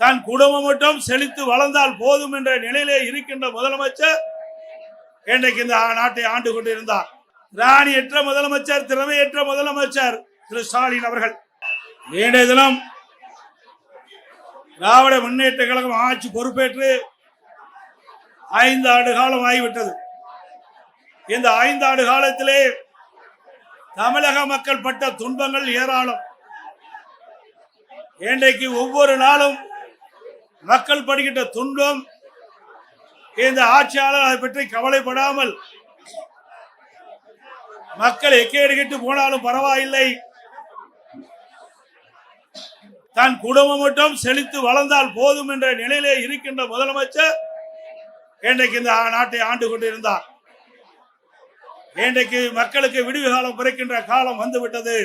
தன் குடும்பம் மட்டும் செழித்து வளர்ந்தால் போதும் என்ற நிலையிலே இருக்கின்ற முதலமைச்சர் இன்றைக்கு இந்த நாட்டை ஆண்டு கொண்டிருந்தார். திராணியற்ற முதலமைச்சர், திறமையற்ற முதலமைச்சர் திரு ஸ்டாலின் அவர்கள். இன்றைய தினம் திராவிட முன்னேற்ற கழகம் ஆட்சி பொறுப்பேற்று 5 ஆண்டு காலம் ஆகிவிட்டது. இந்த 5 ஆண்டு காலத்திலே தமிழக மக்கள் பட்ட துன்பங்கள் ஏராளம். இன்றைக்கு ஒவ்வொரு நாளும் மக்கள் படுகின்ற துன்பம் இந்த ஆட்சியாளர் அதை பற்றி கவலைப்படாமல் மக்கள் எக்கேடு கெட்டு போனாலும் பரவாயில்லை, தன் குடும்பம் மட்டும் செழித்து வளர்ந்தால் போதும் என்ற நிலையிலே இருக்கின்ற முதலமைச்சர் இன்றைக்கு இந்த நாட்டை ஆண்டு கொண்டிருந்தார். இன்றைக்கு மக்களுக்கு விடுவு காலம் பிறக்கின்ற காலம் வந்துவிட்டது.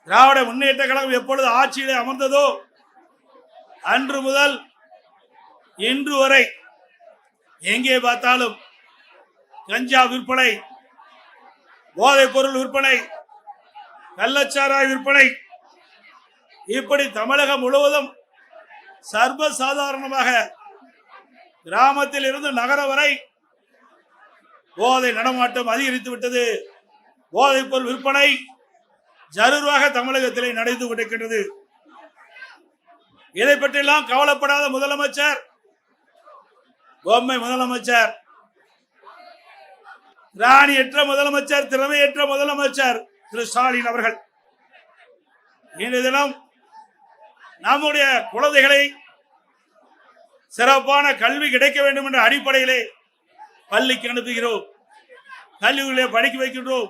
திராவிட முன்னேற்ற கழகம் எப்பொழுது ஆட்சியிலே அமர்ந்ததோ அன்று முதல் இன்று வரை எங்கே பார்த்தாலும் கஞ்சா விற்பனை, போதைப் பொருள் விற்பனை, கள்ளச்சாராய விற்பனை, இப்படி தமிழகம் முழுவதும் சர்வசாதாரணமாக கிராமத்தில் இருந்து நகரம் வரை போதை நடமாட்டம் அதிகரித்து விட்டது. போதைப் பொருள் விற்பனை ஜரூராக தமிழகத்திலே நடந்து கொண்டிருக்கின்றது. இதை பற்றியெல்லாம் கவலைப்படாத முதலமைச்சர், பொம்மை முதலமைச்சர், திராணியற்ற முதலமைச்சர், திறமையற்ற முதலமைச்சர் திரு ஸ்டாலின் அவர்கள். இன்றைய தினம் நம்முடைய குழந்தைகளை சிறப்பான கல்வி கிடைக்க வேண்டும் என்ற அடிப்படையிலே பள்ளிக்கு அனுப்புகிறோம், கல்லூரியிலே படிக்க வைக்கின்றோம்.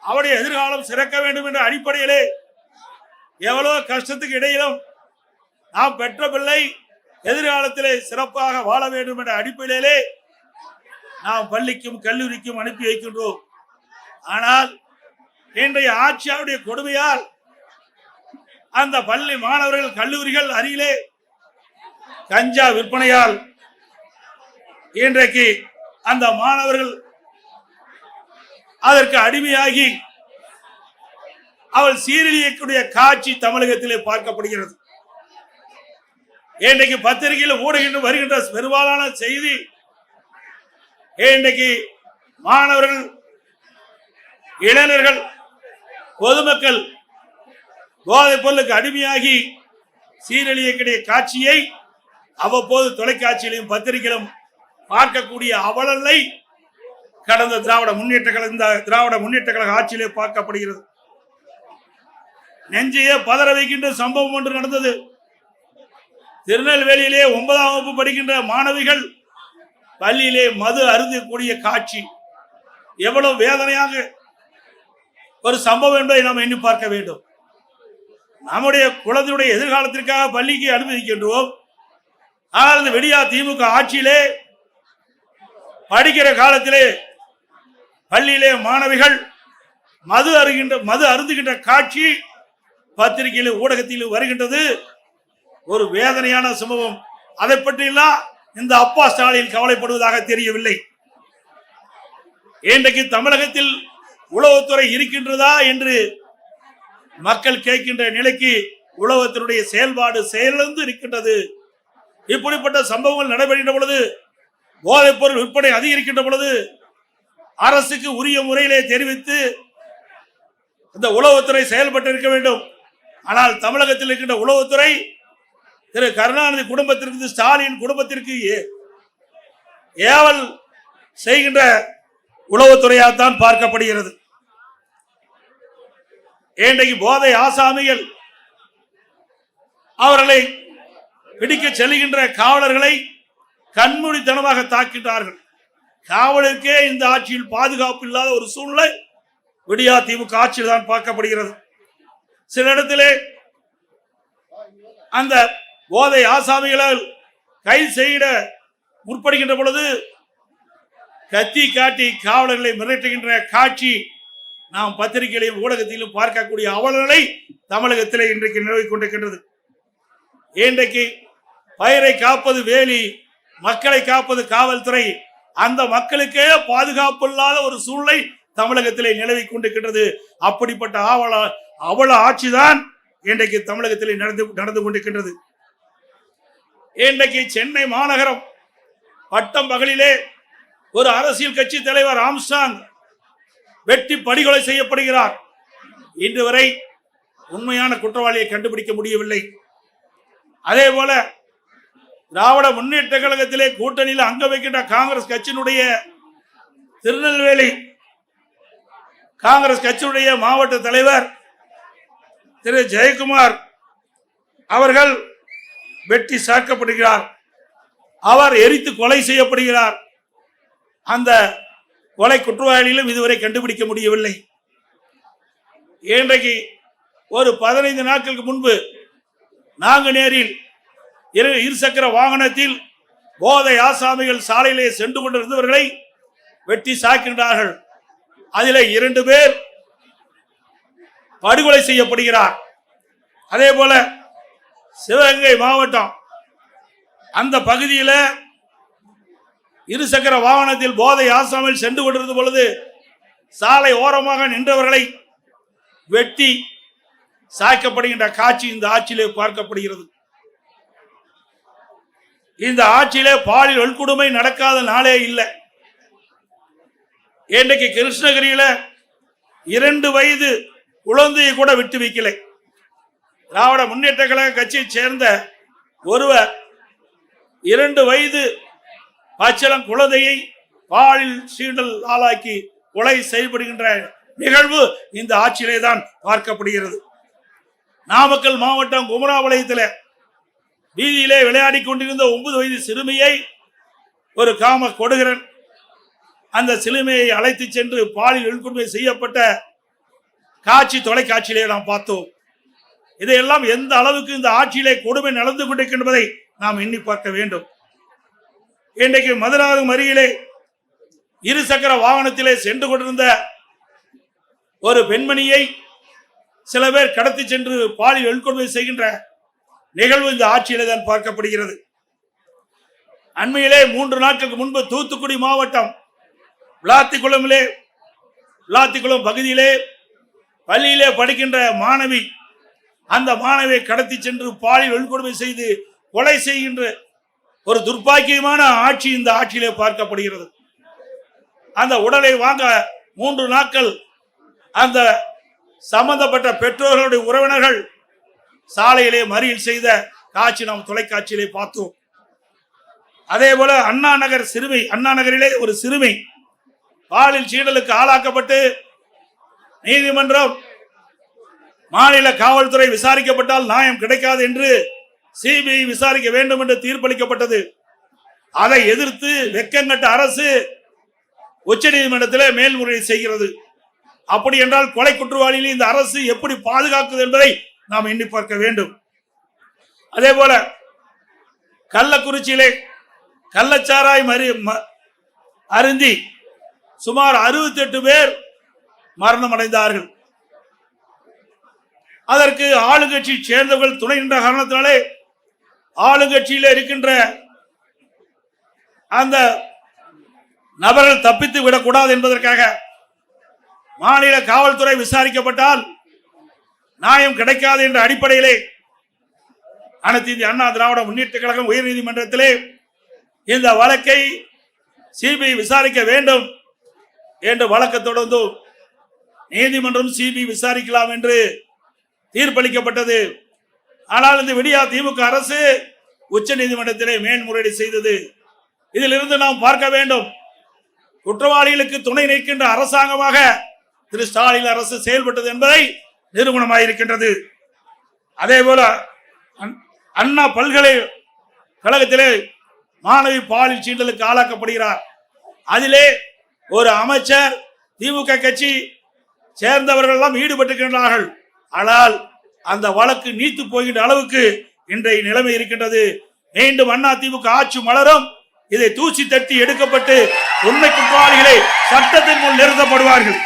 அவருடைய எதிர்காலம் சிறக்க வேண்டும் என்ற அடிப்படையிலே எவ்வளவு கஷ்டத்துக்கு இடையிலும் நாம் பெற்ற பிள்ளை எதிர்காலத்திலே சிறப்பாக வாழ வேண்டும் என்ற அடிப்படையிலே நாம் பள்ளிக்கும் கல்லூரிக்கும் அனுப்பி வைக்கின்றோம். ஆனால் இன்றைய ஆட்சியாருடைய கொடுமையால் அந்த பள்ளி மாணவர்கள், கல்லூரிகள் அருகிலே கஞ்சா விற்பனையால் இன்றைக்கு அந்த மாணவர்கள் அதற்கு அடிமையாகி அவள் சீரழியக்கூடிய காட்சி தமிழகத்திலே பார்க்கப்படுகிறது. இன்றைக்கு பத்திரிகையில் ஊடகங்கள் வருகின்ற பெரும்பாலான செய்தி, இன்றைக்கு மாணவர்கள், இளைஞர்கள், பொதுமக்கள் போதைப் பொருளுக்கு அடிமையாகி சீரழியக்கூடிய காட்சியை அவ்வப்போது தொலைக்காட்சியிலும் பத்திரிகையிலும் பார்க்கக்கூடிய அவலங்களை கடந்த திராவிட முன்னேற்ற கழக ஆட்சியிலே பார்க்கப்படுகிறது. நெஞ்சையே பதற வைக்கின்ற சம்பவம் ஒன்று நடந்தது. திருநெல்வேலியிலே 9ஆம் வகுப்பு படிக்கின்ற மாணவிகள் பள்ளியிலே மது அருந்தக்கூடிய காட்சி எவ்வளவு வேதனையாக ஒரு சம்பவம் என்பதை நாம் எண்ணி பார்க்க வேண்டும். நம்முடைய குழந்தையுடைய எதிர்காலத்திற்காக பள்ளிக்கு அனுமதிக்கின்றோம். ஆனால் இந்த விடியா திமுக ஆட்சியிலே படிக்கிற காலத்திலே பள்ளியிலே மாணவிகள் மது அருந்துகின்ற காட்சி பத்திரிகையிலும் ஊடகத்திலும் வருகின்றது. ஒரு வேதனையான சம்பவம். அதை பற்றியெல்லாம் இந்த அப்பா ஸ்டாலின் கவலைப்படுவதாக தெரியவில்லை. இன்றைக்கு தமிழகத்தில் உளவுத்துறை இருக்கின்றதா என்று மக்கள் கேட்கின்ற நிலைக்கு உளவுத்துறையுடைய செயல்பாடு செயலிழந்து இருக்கின்றது. இப்படிப்பட்ட சம்பவங்கள் நடைபெறுகின்ற பொழுது, போதைப் பொருள் விற்பனை அதிகரிக்கின்ற பொழுது அரசுக்கு உரிய முறையிலே தெரிவித்து இந்த உளவுத்துறை செயல்பட்டு இருக்க வேண்டும். ஆனால் தமிழகத்தில் இருக்கின்ற உளவுத்துறை திரு கருணாநிதி குடும்பத்திற்கு, ஸ்டாலின் குடும்பத்திற்கு ஏவல் செய்கின்ற உளவுத்துறையாகத்தான் பார்க்கப்படுகிறது. இன்றைக்கு போதை ஆசாமிகள் அவர்களை பிடிக்க செல்கின்ற காவலர்களை கண்மூடித்தனமாக தாக்கின்றார்கள். காவலருக்கே இந்த ஆட்சியில் பாதுகாப்பு இல்லாத ஒரு சூழ்நிலை விடியா திமுக ஆட்சியில் தான் பார்க்கப்படுகிறது. சில இடத்திலே அந்த போதை ஆசாமிகளால் கைது செய்ய முற்படுகின்ற பொழுது கத்தி காட்டி காவலர்களை மிரட்டுகின்ற காட்சி நாம் பத்திரிகையிலும் ஊடகத்திலும் பார்க்கக்கூடிய அவலங்களை தமிழகத்திலே இன்றைக்கு நிலவிக் கொண்டிருக்கின்றது. இன்றைக்கு பயிரை காப்பது வேலி, மக்களை காப்பது காவல்துறை. அந்த மக்களுக்கே பாதுகாப்பு இல்லாத ஒரு சூழ்நிலை தமிழகத்திலே நிலவிக் கொண்டிருக்கின்றது. அப்படிப்பட்ட அவல ஆட்சிதான் இன்றைக்கு தமிழகத்திலே நடந்து கொண்டிருக்கின்றது. இன்றைக்கு சென்னை மாநகரம் பட்டம் பகலிலே ஒரு அரசியல் கட்சி தலைவர் ஆம்ஸ்ட்ராங் வெட்டி படுகொலை செய்யப்படுகிறார். இன்று வரை உண்மையான குற்றவாளியை கண்டுபிடிக்க முடியவில்லை. அதே போல திராவிட முன்னேற்ற கழகத்திலே கூட்டணியில் அங்க வைக்கின்ற காங்கிரஸ் கட்சியினுடைய திருநெல்வேலி காங்கிரஸ் கட்சியுடைய மாவட்ட தலைவர் திரு ஜெயக்குமார் அவர்கள் வெட்டி சாக்கப்படுகிறார். அவர் எரித்து கொலை செய்யப்படுகிறார். அந்த கொலை குற்றவாளிகளும் இதுவரை கண்டுபிடிக்க முடியவில்லை. இன்றைக்கு ஒரு 15 நாட்களுக்கு முன்பு நாங்குநேரில் இருசக்கர வாகனத்தில் போதை ஆசாமிகள் சாலையிலே சென்று கொண்டிருந்தவர்களை வெட்டி சாக்கின்றார்கள். அதிலே 2 பேர் படுகொலை செய்யப்படுகிறார். அதே போல சிவகங்கை மாவட்டம் அந்த பகுதியில் இருசக்கர வாகனத்தில் போதை ஆசாமிகள் சென்று கொண்டிருந்த பொழுது சாலை ஓரமாக நின்றவர்களை வெட்டி சாய்க்கப்படுகின்ற காட்சி இந்த ஆட்சியிலே பார்க்கப்படுகிறது. இந்த ஆட்சியிலே பாலியல் வன்கொடுமை நடக்காத நாளே இல்லை. இன்றைக்கு கிருஷ்ணகிரியில 2 வயது குழந்தையை கூட விட்டு வைக்கலை. திராவிட முன்னேற்ற கழக கட்சியை சேர்ந்த ஒருவர் 2 வயது பச்சிளம் குழந்தையை பாலியல் சீண்டல் ஆளாக்கி கொலை செய்யப்படுகின்ற நிகழ்வு இந்த ஆட்சியிலே தான் பார்க்கப்படுகிறது. நாமக்கல் மாவட்டம் குமராபாளையத்தில் வீதியிலே விளையாடி கொண்டிருந்த 9 வயது சிறுமியை ஒரு காம கொடுகிறன் அந்த சிறுமியை அழைத்து சென்று பாலியல் வன்கொடுமை செய்யப்பட்ட காட்சி தொலைக்காட்சியிலே நாம் பார்த்தோம். இதையெல்லாம் எந்த அளவுக்கு இந்த ஆட்சியிலே கொடுமை நடந்து கொண்டிருக்கின்றதை நாம் எண்ணி பார்க்க வேண்டும். இன்றைக்கு மதுராந்தகம் அருகிலே இருசக்கர வாகனத்திலே சென்று கொண்டிருந்த ஒரு பெண்மணியை சில பேர் கடத்தி சென்று பாலியல் வன்கொடுமை செய்கின்ற நிகழ்வு இந்த ஆட்சியிலே தான் பார்க்கப்படுகிறது. அண்மையிலே 3 நாட்களுக்கு முன்பு தூத்துக்குடி மாவட்டம் விளாத்திக்குளம் பகுதியிலே பள்ளியிலே படிக்கின்ற மாணவி அந்த மாணவியை கடத்தி சென்று பாலியல் வன்கொடுமை செய்து கொலை செய்கின்ற ஒரு துர்ப்பாக்கியமான ஆட்சி இந்த ஆட்சியிலே பார்க்கப்படுகிறது. அந்த உடலை வாங்க 3 நாட்கள் அந்த சம்பந்தப்பட்ட பெற்றோர்களுடைய உறவினர்கள் சாலையிலே மறியல் செய்த காட்சி நாம் தொலைக்காட்சியிலே பார்த்தோம். அதே போல அண்ணா நகரிலே ஒரு சிறுமி பாலியல் சீண்டலுக்கு ஆளாக்கப்பட்டு நீதிமன்றம் மாநில காவல்துறை விசாரிக்கப்பட்டால் நியாயம் கிடைக்காது என்று சிபிஐ விசாரிக்க வேண்டும் என்று தீர்ப்பளிக்கப்பட்டது. அதை எதிர்த்து வெக்கங்கட்ட அரசு உச்சநீதிமன்றத்தில் மேல்முறையீடு செய்கிறது. அப்படி என்றால் கொலை குற்றவாளிகளை இந்த அரசு எப்படி பாதுகாக்குது என்பதை நாம் எண்ணி பார்க்க வேண்டும். அதே போல கள்ளக்குறிச்சியிலே கள்ளச்சாராய் அருந்தி சுமார் 68 பேர் மரணம் அடைந்தார்கள். அதற்கு ஆளுங்கட்சி சேர்ந்தவர்கள் துணை நின்ற காரணத்தினாலே ஆளுங்கட்சியில் இருக்கின்ற அந்த நபர்கள் தப்பித்து விடக்கூடாது என்பதற்காக மாநில காவல்துறை விசாரிக்கப்பட்டால் நியாயம் கிடைக்காது என்ற அடிப்படையிலே அனைத்து இந்திய அண்ணா திராவிட முன்னேற்ற கழகம் உயர்நீதிமன்றத்திலே இந்த வழக்கை சிபிஐ விசாரிக்க வேண்டும் என்று வழக்கு தொடர்ந்து நீதிமன்றம் சிபிஐ விசாரிக்கலாம் என்று தீர்ப்பளிக்கப்பட்டது. ஆனால் இந்த விடியா திமுக அரசு உச்ச நீதிமன்றத்திலே மேல்முறையீடு செய்தது. இதிலிருந்து நாம் பார்க்க வேண்டும், குற்றவாளிகளுக்கு துணை நிற்கின்ற அரசாங்கமாக திரு ஸ்டாலின் அரசு செயல்பட்டது என்பதை நிரூபணமாயிருக்கின்றது. அதே போல அண்ணா பல்கலைக்கழகத்திலே மாணவி பாலியல் சீண்டலுக்கு ஆளாக்கப்படுகிறார். அதிலே ஒரு அமைச்சர் திமுக கட்சி சேர்ந்தவர்கள் எல்லாம் ஈடுபட்டிருக்கின்றார்கள். ஆனால் அந்த வழக்கு நீத்து போகின்ற அளவுக்கு இன்றைய நிலைமை இருக்கின்றது. மீண்டும் அண்ணா திமுக ஆட்சி மலரும், இதை தூசி தட்டி எடுக்கப்பட்டு உண்மை குற்றவாளிகளை சட்டத்தின் முன் நிறுத்தப்படுவார்கள்.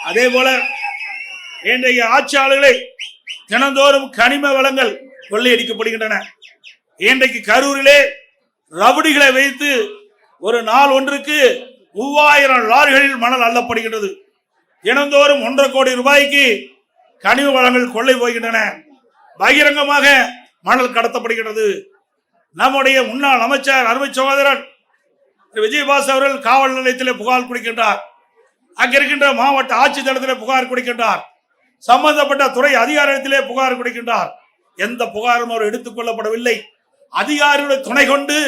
அதே போல இன்றைய ஆட்சியாளர்களை தினந்தோறும் கனிம வளங்கள் கொள்ளையடிக்கப்படுகின்றன. இன்றைக்கு கரூரிலே ரவுடிகளை வைத்து ஒரு நாள் ஒன்றுக்கு 3000 லாரிகளில் மணல் அள்ளப்படுகின்றது. தினந்தோறும் 1.5 கோடி ரூபாய்க்கு கனிம வளங்கள் கொள்ளை போகின்றன. பகிரங்கமாக மணல் கடத்தப்படுகிறது. நம்முடைய முன்னாள் அமைச்சர் அருமை சகோதரர் விஜயபாஸ் அவர்கள் காவல் நிலையத்தில் புகார் கொடுக்கின்றார். அங்கிருக்கின்ற மாவட்ட ஆட்சித்தலைவரிடத்திலே புகார் கொடுக்கின்றார். சம்பந்தப்பட்ட துறை அதிகாரத்திலே புகார் கொடுக்கின்றார். எந்த புகாரும் அவர் எடுத்துக் கொள்ளப்படவில்லை. அதிகாரிகளுடைய துணை கொண்டு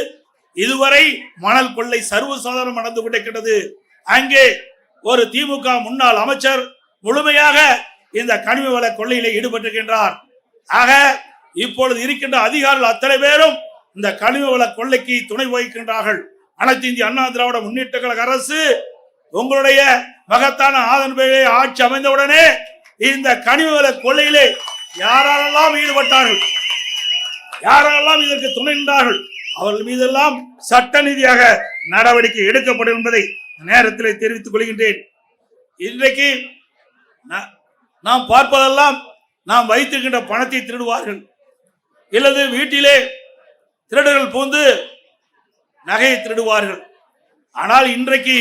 இதுவரை மணல் கொள்ளை சர்வசாதாரணம் நடந்து கொண்டிருக்கிறது. அங்கே ஒரு திமுக முன்னாள் அமைச்சர் முழுமையாக இந்த கனிம வள கொள்ளையிலே ஈடுபட்டிருக்கின்றார். ஆக இப்பொழுது இருக்கின்ற அதிகாரிகள் அத்தனை பேரும் இந்த கனிம வள கொள்ளைக்கு துணை வகிக்கின்றார்கள். அனைத்து இந்திய அண்ணா திராவிட முன்னேற்ற கழக அரசு உங்களுடைய மகத்தான ஆதரவை ஆட்சி அமைந்தவுடனே இந்த கனிம வள கொள்ளையிலே யாரெல்லாம் ஈடுபட்டார்கள், யாரெல்லாம் இதற்கு துணை நின்றார்கள், அவர்கள் மீதெல்லாம் சட்ட ரீதியாக நடவடிக்கை எடுக்கப்படும் என்பதை நேரத்தில் தெரிவித்துக் கொள்கின்றேன். இன்றைக்கு நாம் பார்ப்பதெல்லாம் நாம் வைத்திருக்கின்ற பணத்தை திருடுவார்கள், இல்லது வீட்டிலே திருடர்கள் பூந்து நகையை திருடுவார்கள். ஆனால் இன்றைக்கு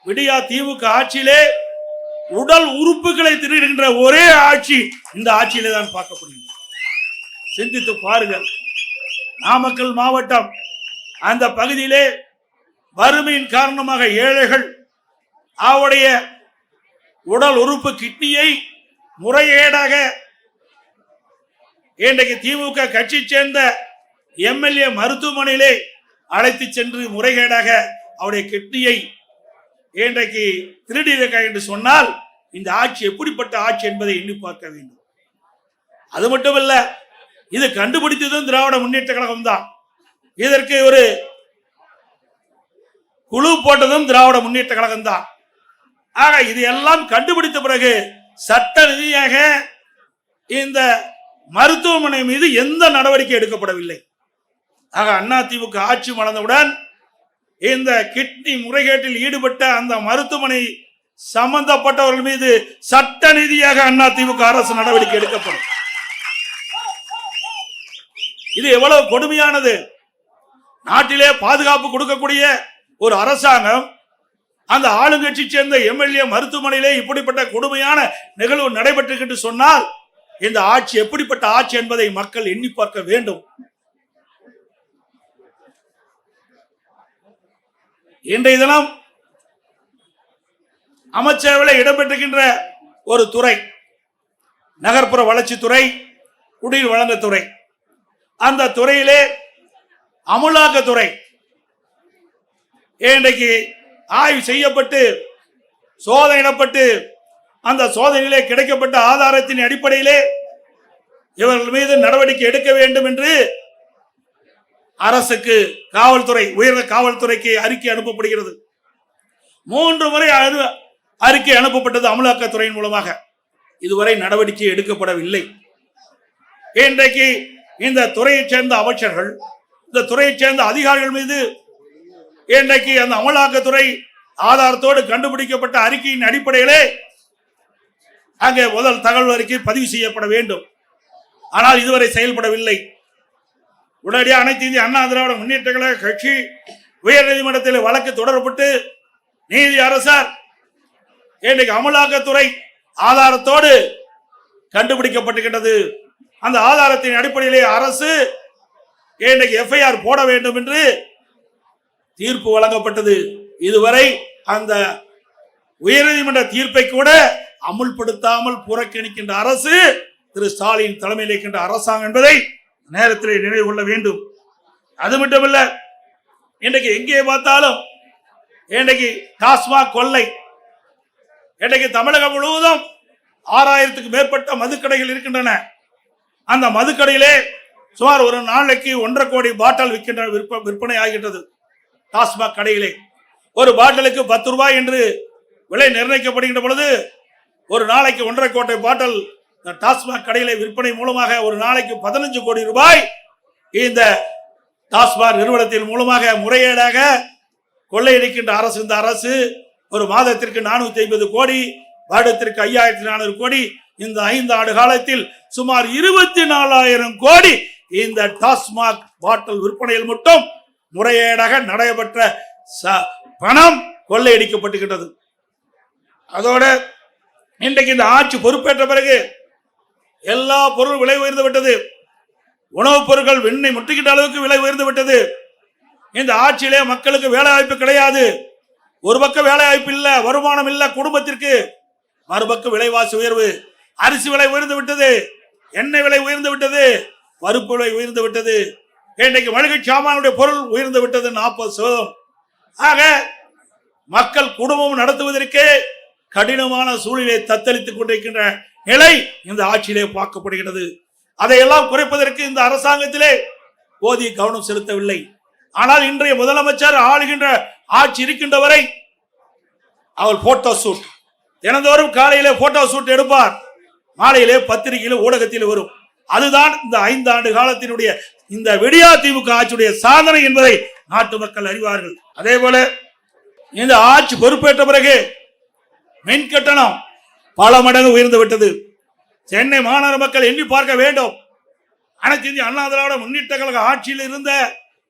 விடியா திமுக ஆட்சியிலே உடல் உறுப்புகளை திருடுகின்ற ஒரே ஆட்சி இந்த ஆட்சியிலே தான் பார்க்கப்படுகிறது. சிந்தித்து பாருங்கள். நாமக்கல் மாவட்டம் அந்த பகுதியிலே வறுமையின் காரணமாக ஏழைகள் அவருடைய உடல் உறுப்பு கிட்னியை முறைகேடாக இன்றைக்கு திமுக கட்சி சேர்ந்த எம்எல்ஏ மருத்துவமனையிலே அழைத்து சென்று முறைகேடாக அவருடைய கிட்னியை இன்றைக்கு திருடியிருக்க என்று சொன்னால் இந்த ஆட்சி எப்படிப்பட்ட ஆட்சி என்பதை எண்ணி பார்க்க வேண்டும். அது மட்டுமல்ல, இது கண்டுபிடித்ததும் திராவிட முன்னேற்ற கழகம் தான். இதற்கு ஒரு குழு போட்டதும் திராவிட முன்னேற்ற கழகம் தான். ஆக இது எல்லாம் கண்டுபிடித்த பிறகு சட்ட ரீதியாக இந்த மருத்துவமனை மீது எந்த நடவடிக்கை எடுக்கப்படவில்லை. ஆக அதிமுக ஆட்சி மலர்ந்தவுடன் இந்த கிட்னி முறைகேட்டில் ஈடுபட்ட அந்த மருத்துவமனை சம்பந்தப்பட்டவர்கள் மீது சட்ட ரீதியாக அதிமுக அரசு நடவடிக்கை எடுக்கப்படும். இது எவ்வளவு கொடுமையானது. நாட்டிலே பாதுகாப்பு கொடுக்கக்கூடிய ஒரு அரசாங்கம் அந்த ஆளுங்கட்சி சேர்ந்த எம்எல்ஏ மருத்துவமனையிலே இப்படிப்பட்ட கொடுமையான நிகழ்வு நடைபெற்று சொன்னால் இந்த ஆட்சி எப்படிப்பட்ட ஆட்சி என்பதை மக்கள் எண்ணி பார்க்க வேண்டும். இன்றைய தினம் அமைச்சரவையில் இடம்பெற்றிருக்கின்ற ஒரு துறை நகர்ப்புற வளர்ச்சித்துறை, குடிநீர் வழங்கத்துறை. அந்த துறையிலே அமலாக்கத்துறை இன்றைக்கு ஆய்வு செய்யப்பட்டு சோதனையிடப்பட்டு அந்த சோதனையிலே கிடைக்கப்பட்ட ஆதாரத்தின் அடிப்படையிலே இவர்கள் மீது நடவடிக்கை எடுக்க வேண்டும் என்று அரசுக்கு காவல்துறை, உயர்ந்த காவல்துறைக்கு அறிக்கை அனுப்பப்படுகிறது. 3 முறை அறிக்கை அனுப்பப்பட்டது அமலாக்கத்துறையின் மூலமாக. இதுவரை நடவடிக்கை எடுக்கப்படவில்லை. இன்றைக்கு இந்த துறையைச் சேர்ந்த அமைச்சர்கள், இந்த துறையைச் சேர்ந்த அதிகாரிகள் மீது இன்றைக்கு அந்த அமலாக்கத்துறை ஆதாரத்தோடு கண்டுபிடிக்கப்பட்ட அறிக்கையின் அடிப்படையிலே அங்கே முதல் தகவல் அறிக்கை பதிவு செய்யப்பட வேண்டும். ஆனால் இதுவரை செயல்படவில்லை. உடனடியாக அனைத்து இந்திய அண்ணா திராவிட முன்னேற்ற கழக கட்சி உயர் நீதிமன்றத்தில் வழக்கு தொடரப்பட்டு நீதி அரசர் இன்றைக்கு அமலாக்கத்துறை ஆதாரத்தோடு கண்டுபிடிக்கப்பட்டிருக்கிறது. அந்த ஆதாரத்தின் அடிப்படையிலே அரசு இன்றைக்கு எஃப்ஐஆர் போட வேண்டும் என்று தீர்ப்பு வழங்கப்பட்டது. இதுவரை அந்த உயர்நீதிமன்ற தீர்ப்பை கூட அமுல்படுத்தாமல் புறக்கணிக்கின்ற அரசு திரு ஸ்டாலின் தலைமையில் இருக்கின்ற அரசாங்கம் என்பதை நேரத்தில் நினைவு கொள்ள வேண்டும். அது மட்டுமல்ல, இன்றைக்கு எங்கே பார்த்தாலும் இன்றைக்கு டாஸ்மாக் கொள்ளை. இன்றைக்கு தமிழகம் முழுவதும் 6000க்கு மேற்பட்ட மதுக்கடைகள் இருக்கின்றன. அந்த மதுக்கடையிலே சுமார் ஒரு நாளைக்கு 1.5 கோடி பாட்டில் விற்பனை ஆகின்றது. டாஸ்மாக் கடையிலே ஒரு பாட்டிலுக்கு 10 ரூபாய் என்று விலை நிர்ணயிக்கப்படுகின்ற பொழுது ஒரு நாளைக்கு 1.5 கோடி பாட்டில் டாஸ்மாக் கடையிலே விற்பனை மூலமாக ஒரு நாளைக்கு 15 கோடி ரூபாய் இந்த டாஸ்மாக் நிறுவனத்தின் மூலமாக முறையீடாக கொள்ளையடிக்கின்ற அரசு. இந்த அரசு ஒரு மாதத்திற்கு 450 கோடி, வருடத்திற்கு 5400 கோடி, இந்த 5 ஆண்டு காலத்தில் சுமார் 24,000 கோடி இந்த டாஸ்மாக் பாட்டில் விற்பனையில் மட்டும் முறையீடாக நடைபெற்ற பணம் கொள்ளையடிக்கப்பட்டுகின்றது. அதோட இன்றைக்கு இந்த ஆட்சி பொறுப்பேற்ற பிறகு எல்லா பொருள் விலை உயர்ந்து விட்டது. உணவுப் பொருட்கள் விண்ணை முட்டுகின்ற அளவுக்கு விலை உயர்ந்து விட்டது. இந்த ஆட்சியிலே மக்களுக்கு வேலை வாய்ப்பு கிடையாது. ஒரு பக்கம் வேலை வாய்ப்பு இல்ல, வருமானம் இல்ல குடும்பத்திற்கு, மறுபக்கம் விலைவாசி உயர்வு. அரிசி விலை உயர்ந்து விட்டது, எண்ணெய் விலை உயர்ந்து விட்டது, பருப்பு விலை உயர்ந்து விட்டது, இன்றைக்கு மளிகை சாமானுடைய பொருள் உயர்ந்து விட்டது 40%. ஆக மக்கள் குடும்பம் நடத்துவதற்கே கடினமான சூழ்நிலை தத்தளித்துக் கொண்டிருக்கின்ற நிலை இந்த ஆட்சியிலே பார்க்கப்படுகிறது. அதையெல்லாம் குறைப்பதற்கு இந்த அரசாங்கத்திலே போதிய கவனம் செலுத்தவில்லை. ஆனால் இன்றைய முதலமைச்சர் ஆளுகின்ற ஆட்சி இருக்கின்ற வரை அவர் போட்டோ ஷூட், தினந்தோறும் காலையிலே போட்டோ ஷூட் எடுப்பார், மாலையிலே பத்திரிகையில ஊடகத்தில் வரும். அதுதான் இந்த 5 ஆண்டு காலத்தினுடைய இந்த விடியா திமுக ஆட்சியுடைய சாதனை என்பதை நாட்டு மக்கள் அறிவார்கள். அதே போல இந்த ஆட்சி பொறுப்பேற்ற பிறகு மின் கட்டணம் பல மடங்கு உயர்ந்து விட்டது. சென்னை மாநகர மக்கள் எண்ணி பார்க்க வேண்டும். அனைத்து இந்திய அண்ணா திராவிட முன்னேற்ற கழக ஆட்சியில் இருந்த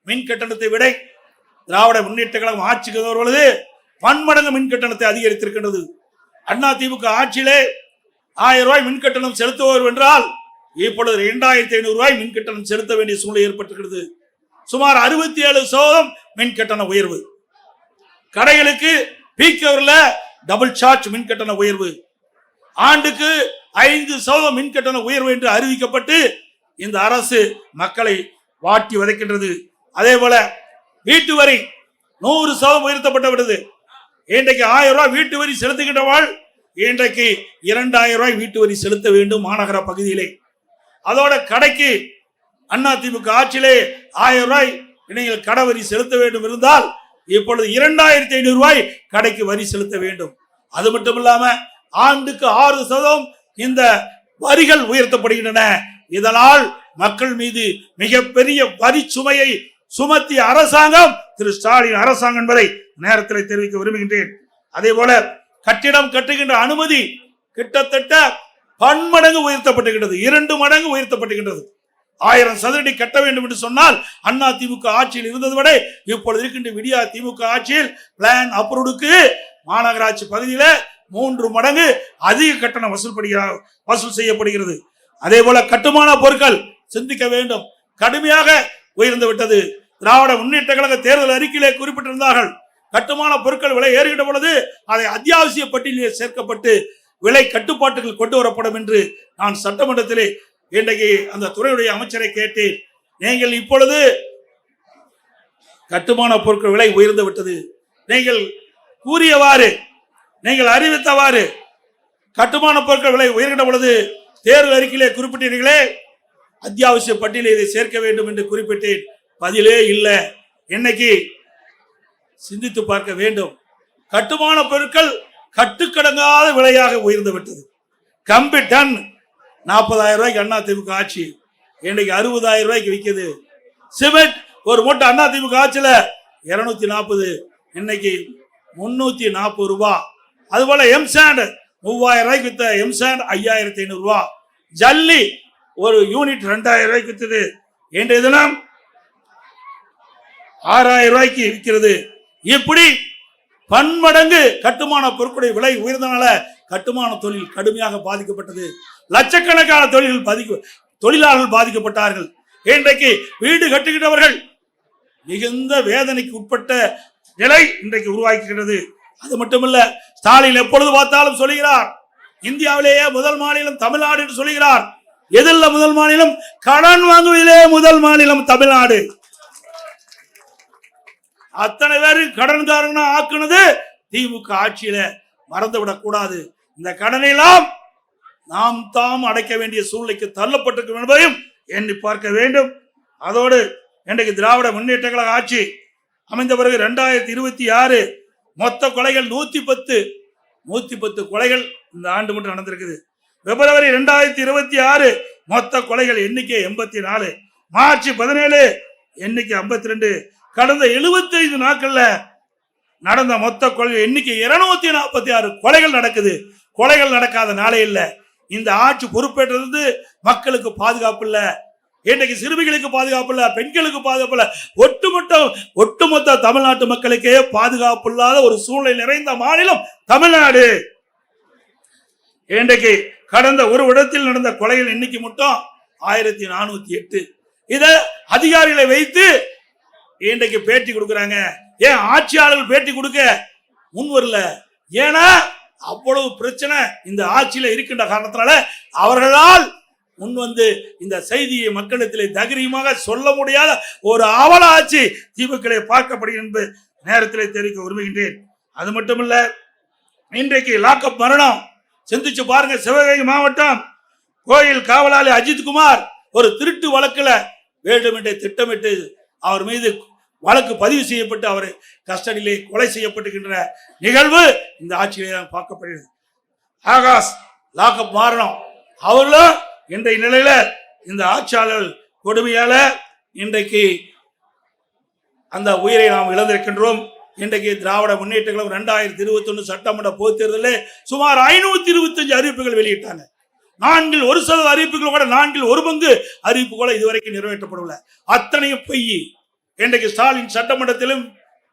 மின் கட்டணத்தை விட திராவிட முன்னேற்ற கழகம் ஆட்சிக்கு வருவது பன்மடங்கு மின் கட்டணத்தை அதிகரித்திருக்கின்றது. அண்ணா திமுக ஆட்சியிலே 1000 ரூபாய் மின் கட்டணம் செலுத்துவோர் என்றால் இப்பொழுது 2500 ரூபாய் மின் கட்டணம் செலுத்த வேண்டிய சூழ்நிலை ஏற்பட்டிருக்கிறது. சுமார் 67% மின் கட்டண உயர்வு. கடைகளுக்கு பீக் ஹவர்ல டபுள் சார்ஜ் மின் கட்டண உயர்வு. ஆண்டுக்கு 5% மின் கட்டண உயர்வு என்று அறிவிக்கப்பட்டு இந்த அரசு மக்களை வாட்டி வதைக்கின்றது. அதே போல வீட்டு வரி 100% உயர்த்தப்பட்டு விட்டது. இன்றைக்கு 1000 ரூபாய் வீட்டு வரி செலுத்துகின்றவாள் இன்றைக்கு 2000 ரூபாய் வீட்டு வரி செலுத்த வேண்டும் மாநகர பகுதியிலே. அதோட கடைக்கு அண்ணா திமுக ஆட்சியிலே 1000 ரூபாய் நீங்கள் கடை வரி செலுத்த வேண்டும் இருந்தால் இப்பொழுது 2500 ரூபாய் கடைக்கு வரி செலுத்த வேண்டும். அது மட்டும் இல்லாம ஆண்டுக்கு 6% இந்த வரிகள் உயர்த்தப்படுகின்றன. இதனால் மக்கள் மீது மிகப்பெரிய வரி சுமையை சுமத்திய அரசாங்கம் திரு ஸ்டாலின் அரசாங்கம் என்பதை நேரத்தில் தெரிவிக்க விரும்புகின்றேன். அதே போல கட்டிடம் கட்டுகின்ற அனுமதி கிட்டத்தட்ட பன்மடங்கு உயர்த்தப்பட்டுகின்றது, 2 மடங்கு உயர்த்தப்பட்டுகின்றது. 1000 சதுரடி கட்ட வேண்டும் என்று சொன்னால் அண்ணா திமுக ஆட்சியில் இருந்தது விட இப்பொழுது இருக்கின்ற விடியா திமுக ஆட்சியில் பிளான் அப்ரூவ்டுக்கு மாநகராட்சி பகுதியில 3 மடங்கு அதிக கட்டணம் வசூல் செய்யப்படுகிறது. அதே போல கட்டுமான பொருட்கள் சிந்திக்க வேண்டும், கடுமையாக உயர்ந்து விட்டது. திராவிட முன்னேற்ற கழக தேர்தல் அறிக்கையிலே குறிப்பிட்டிருந்தார்கள், கட்டுமான பொருட்கள் விலை ஏறுகின்ற பொழுது அதை அத்தியாவசிய பட்டியலில் சேர்க்கப்பட்டு விலை கட்டுப்பாட்டுகள் கொண்டு வரப்படும் என்று நான் சட்டமன்றத்திலே இன்றைக்கு அந்த துறையுடைய அமைச்சரை கேட்டேன். நீங்கள் இப்பொழுது கட்டுமான பொருட்கள் விலை உயர்ந்து விட்டது, நீங்கள் கூறியவாறு நீங்கள் அறிவித்தவாறு கட்டுமான பொருட்கள் விலை உயர்கின்ற பொழுது தேர்தல் அறிக்கையிலே குறிப்பிட்டீர்களே அத்தியாவசிய பட்டியலில் இதை சேர்க்க வேண்டும் என்று குறிப்பிட்டேன். பதிலே இல்லை. இன்னைக்கு சிந்தித்து பார்க்க வேண்டும். கட்டுமான பொருட்கள் கட்டுக்கடங்காத விலையாக உயர்ந்து விட்டது. கம்பி டன் 40,000 ரூபாய்க்கு அண்ணா திமுக ஆட்சி இன்னைக்கு 60,000 ரூபாய்க்கு விற்குது. சிமெண்ட் ஒரு மூட்டை அண்ணா திமுக ஆட்சியில 240, இன்னைக்கு 340 ரூபாய். அதுபோல எம்சாண்ட் 3000 ரூபாய்க்கு வித்த எம்சாண்ட் 5500 ரூபாய். ஜல்லி ஒரு யூனிட் 2000 ரூபாய்க்கு வித்தது, இன்றைய தினம் 6000 ரூபாய்க்கு விற்கிறது. இப்படி பன்மடங்கு கட்டுமான பொருட்களுடைய விலை உயர்ந்தனால கட்டுமான தொழில் கடுமையாக பாதிக்கப்பட்டது. லட்சக்கணக்கான தொழிலாளர்கள் பாதிக்கப்பட்டார்கள். இன்றைக்கு வீடு கட்டுகின்றவர்கள் மிகுந்த வேதனைக்கு உட்பட்ட நிலை இன்றைக்கு உருவாக்குகிறது. அது மட்டுமல்ல, ஸ்டாலின் எப்பொழுது பார்த்தாலும் சொல்லுகிறார் இந்தியாவிலேயே முதல் மாநிலம் தமிழ்நாடு என்று சொல்லுகிறார். எதில் முதல் மாநிலம்? கடன் வாங்குவதிலே முதல் மாநிலம் தமிழ்நாடு. அத்தனை பேரும் கடன்காரனா ஆக்குனது திமுக ஆட்சியில, மறந்துவிடக் கூடாது. இந்த கடனை எல்லாம் நாம் தாம் அடைக்க வேண்டிய சூழ்நிலைக்கு தள்ளப்பட்டிருக்கும் என்பதையும் எண்ணி பார்க்க வேண்டும். அதோடு இன்றைக்கு திராவிட முன்னேற்ற கழக ஆட்சி அமைந்த பிறகு 2026 மொத்த கொலைகள் 110 கொலைகள் இந்த ஆண்டு மட்டும் நடந்திருக்குது. பிப்ரவரி 2026 மொத்த கொலைகள் எண்ணிக்கை 84, மார்ச் 17 எண்ணிக்கை 52. கடந்த 75 நாட்கள்ல நடந்த மொத்த கொலை எண்ணிக்கை 246 கொலைகள் நடக்குது. கொலைகள் நடக்காத நாளே இல்லை. இந்த ஆட்சி பொறுப்பேற்றது மக்களுக்கு பாதுகாப்பு இல்ல, இன்றைக்கு சிறுமிகளுக்கு பாதுகாப்பு இல்ல, பெண்களுக்கு பாதுகாப்பு இல்ல, ஒட்டுமொத்த தமிழ்நாட்டு மக்களுக்கே பாதுகாப்பு இல்லாத ஒரு சூழ்நிலை நிறைந்த மாநிலம் தமிழ்நாடு. இன்றைக்கு கடந்த ஒரு இடத்தில் நடந்த கொலைகள் எண்ணிக்கை மட்டும் 1408. இத அதிகாரிகளை வைத்து இன்றைக்கு பேட்டி கொடுக்கறாங்க. ஏன் ஆட்சியாளர்கள் பேட்டி கொடுக்க முன் வரல? ஏன்னா அவ்வளவு பிரச்சனை இந்த ஆட்சியில இருக்கின்ற காரணத்தினால அவர்களால் முன் வந்து இந்த செய்தியை மக்களிடத்திலே தைரியமாக சொல்ல முடியாத ஒரு அவல ஆட்சி திமுக பார்க்கப்படுகிறது என்பது நேரத்திலே தெரிவிக்க விரும்புகின்றேன். அது மட்டுமல்ல, இன்றைக்கு லாக்அப் மரணம் சிந்திச்சு பாருங்க. சிவகங்கை மாவட்டம் கோயில் காவலாளி அஜித்குமார் ஒரு திருட்டு வழக்குல வேண்டுமென்றே திட்டமிட்டு அவர் மீது வழக்கு பதிவு செய்யப்பட்டு அவரை கஸ்டடியிலே கொலை செய்யப்பட்டுகின்ற நிகழ்வு இந்த ஆட்சியிலே தான் பார்க்கப்படுகிறது. ஆகாஷ் லாக்அப் மாறணும். அவர்களும் இன்றைய நிலையில இந்த ஆட்சியாளர் கொடுமையால இன்றைக்கு அந்த உயிரை நாம் இழந்திருக்கின்றோம். இன்றைக்கு திராவிட முன்னேற்ற கழகம் 2021 சட்டமன்ற பொதுத் தேர்தலில் சுமார் 525 அறிவிப்புகள் வெளியிட்டாங்க. 1% அறிவிப்புகள் கூட 1/4 அறிவிப்பு கூட இதுவரைக்கும் நிறைவேற்றப்படவில்லை. அத்தனையும் பொய். இன்றைக்கு ஸ்டாலின் சட்டமன்றத்திலும்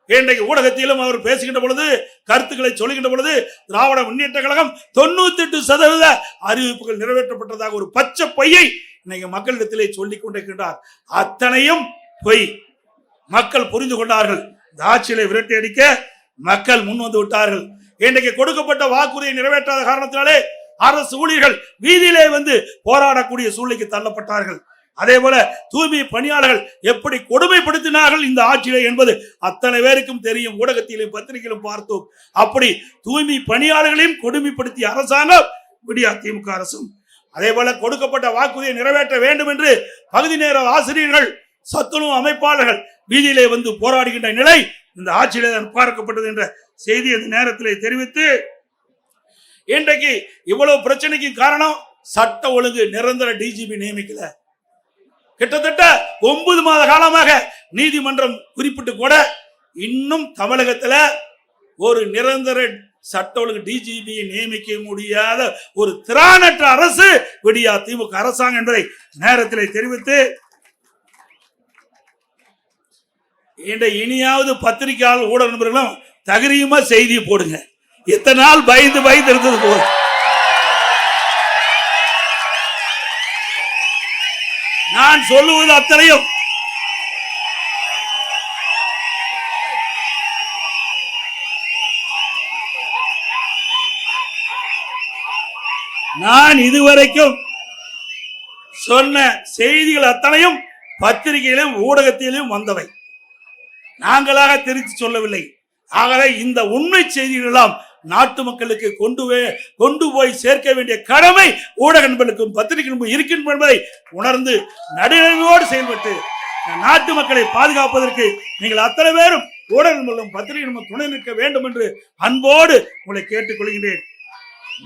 இன்றைக்கு ஊடகத்திலும் அவர் பேசுகின்ற பொழுது, கருத்துக்களை சொல்லுகின்ற பொழுது, திராவிட முன்னேற்ற கழகம் 98% அறிவிப்புகள் நிறைவேற்றப்பட்டதாக ஒரு பச்சை பொய்யை இன்னைக்கு மக்களிடத்திலே சொல்லிக் கொண்டிருக்கின்றார். அத்தனையும் பொய். மக்கள் புரிந்து கொண்டார்கள். இந்த ஆட்சியை விரட்டி அடிக்க மக்கள் முன் வந்து விட்டார்கள். இன்றைக்கு கொடுக்கப்பட்ட வாக்குறுதியை நிறைவேற்றாத காரணத்தினாலே அரசு ஊழியர்கள் வீதியிலே வந்து போராடக்கூடிய சூழ்நிலைக்கு தள்ளப்பட்டார்கள். அதே போல தூய்மை பணியாளர்கள் எப்படி கொடுமைப்படுத்தினார்கள் இந்த ஆட்சியிலே என்பது அத்தனை பேருக்கும் தெரியும். ஊடகத்திலும் பத்திரிகையிலும் பார்த்தோம். அப்படி தூய்மை பணியாளர்களையும் கொடுமைப்படுத்திய அரசாங்கம் விடியா திமுக அரசும். அதே போல கொடுக்கப்பட்ட வாக்குறுதியை நிறைவேற்ற வேண்டும் என்று பகுதி நேர ஆசிரியர்கள், சத்துணவு அமைப்பாளர்கள் வீதியிலே வந்து போராடுகின்ற நிலை இந்த ஆட்சியிலே தான் பார்க்கப்பட்டது என்ற செய்தி இந்த நேரத்திலே தெரிவித்து, இன்றைக்கு இவ்வளவு பிரச்சனைக்கு காரணம் சட்ட ஒழுங்கு நிரந்தர டிஜிபி நியமிக்கல. கிட்டத்தட்ட 9 மாத காலமாக நீதிமன்றம் குறிப்பிட்டு கூட இன்னும் தமிழகத்துல ஒரு நிரந்தர சட்ட ஒழுங்கு டிஜிபியை நியமிக்க முடியாத ஒரு திராணற்ற அரசு விடியா திமுக அரசாங்கம் என்பதை நேரத்திலே தெரிவித்து, இனியாவது பத்திரிகையாளர் ஊடக நண்பர்களும் தகுதியுமா செய்தி போடுங்க. இத்தனை நாள் பயந்து இருந்தது போதும். நான் சொல்லுவது அத்தனையும் நான் இதுவரைக்கும் சொன்ன செய்திகள் அத்தனையும் பத்திரிகையிலும் ஊடகத்திலும் வந்தவை, நாங்களாக திருத்தி சொல்லவில்லை. ஆகவே இந்த உண்மை செய்திகள் எல்லாம் நாட்டு மக்களுக்கு கொண்டு போய் சேர்க்க வேண்டிய கடமை ஊடக நண்பர்களுக்கும் பத்திரிகை இருக்கின்ற என்பதை உணர்ந்து நடுநிலையோடு செயல்பட்டு நாட்டு மக்களை பாதுகாப்பதற்கு நீங்கள் அத்தனை பேரும் ஊடக நண்பர்களும் பத்திரிகை துணை நிற்க வேண்டும் என்று அன்போடு உங்களை கேட்டுக்கொள்கின்றேன்.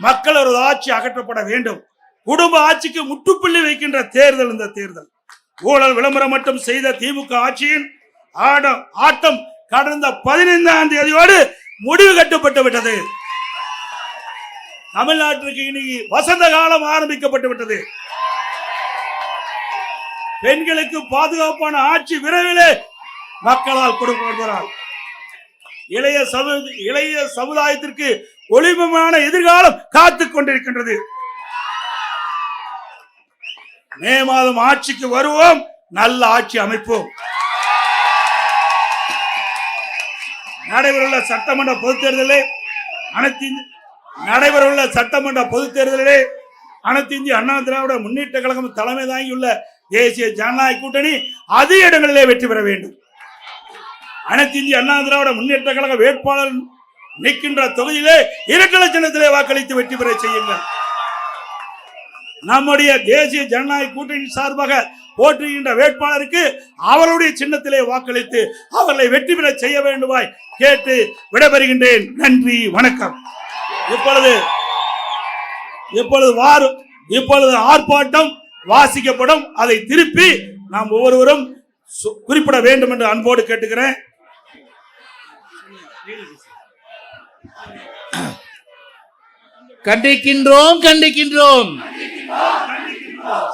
மக்கள் ஒரு ஆட்சி அகற்றப்பட வேண்டும். குடும்ப ஆட்சிக்கு முற்றுப்புள்ளி வைக்கின்ற தேர்தல் இந்த தேர்தல். ஊழல் விளம்பரம் மட்டும் செய்த திமுக ஆட்சியின் ஆட்டம் கடந்த 15ஆம் தேதியோடு முடிவு கட்டப்பட்டு விட்டது. தமிழ்நாட்டிற்கு இன்னைக்கு வசந்த காலம் ஆரம்பிக்கப்பட்டு விட்டது. பெண்களுக்கு பாதுகாப்பான ஆட்சி விரைவிலே மக்களால் கொடுக்கப்படுகிறார். இளைய சமுதாயத்திற்கு ஒளிமயமான எதிர்காலம் காத்துக் கொண்டிருக்கின்றது. மே மாதம் ஆட்சிக்கு வருவோம், நல்ல ஆட்சி அமைப்போம். நடைபெறவுள்ள சட்டமன்ற பொதுத் தேர்தலிலே அனைத்து இந்திய அண்ணா திராவிட முன்னேற்ற கழகம் தலைமை தாங்கியுள்ள தேசிய ஜனநாயக கூட்டணி அதிக இடங்களிலே வெற்றி பெற வேண்டும். அனைத்து இந்திய அண்ணா திராவிட முன்னேற்ற கழக வேட்பாளர் நிற்கின்ற தொகுதியிலே இரட்டை சின்னத்திலே வாக்களித்து வெற்றி பெற செய்யுங்கள். நம்முடைய தேசிய ஜனநாயக கூட்டணி சார்பாக போற்றுகின்ற வேட்பாளருக்கு அவருடைய சின்னத்திலே வாக்களித்து அவர்களை வெற்றி பெற செய்ய வேண்டுமாய் கேட்டு விடைபெறுகின்றேன். நன்றி, வணக்கம். இப்பொழுது ஆர்ப்பாட்டம் வாசிக்கப்படும். அதை திருப்பி நாம் ஒவ்வொருவரும் குறிப்பிட வேண்டும் என்று அன்போடு கேட்டுக்கிறேன். கண்டிக்கின்றோம் கண்டிக்கின்றோம்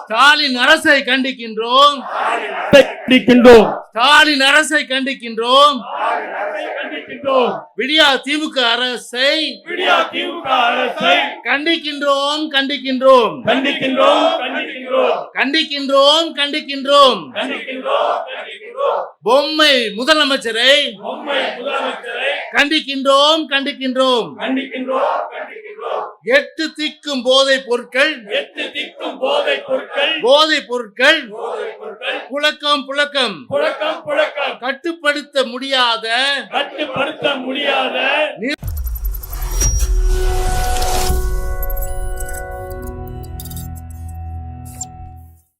ஸ்டாலின் அரசை கண்டிக்கின்றோம் ஸ்டாலின் அரசை கண்டிக்கின்றோம் விடியா திமுக அரசை கண்டிக்கின்றோம் கண்டிக்கின்றோம் கண்டிக்கின்றோம் கண்டிக்கின்றோம் பொம்மை முதலமைச்சரை கண்டிக்கின்றோம் கண்டிக்கின்றோம் 8 திக்கும் போதைப் பொருட்கள் போதைப் பொருட்கள் புழக்கம் புழக்கம் கட்டுப்படுத்த முடியாத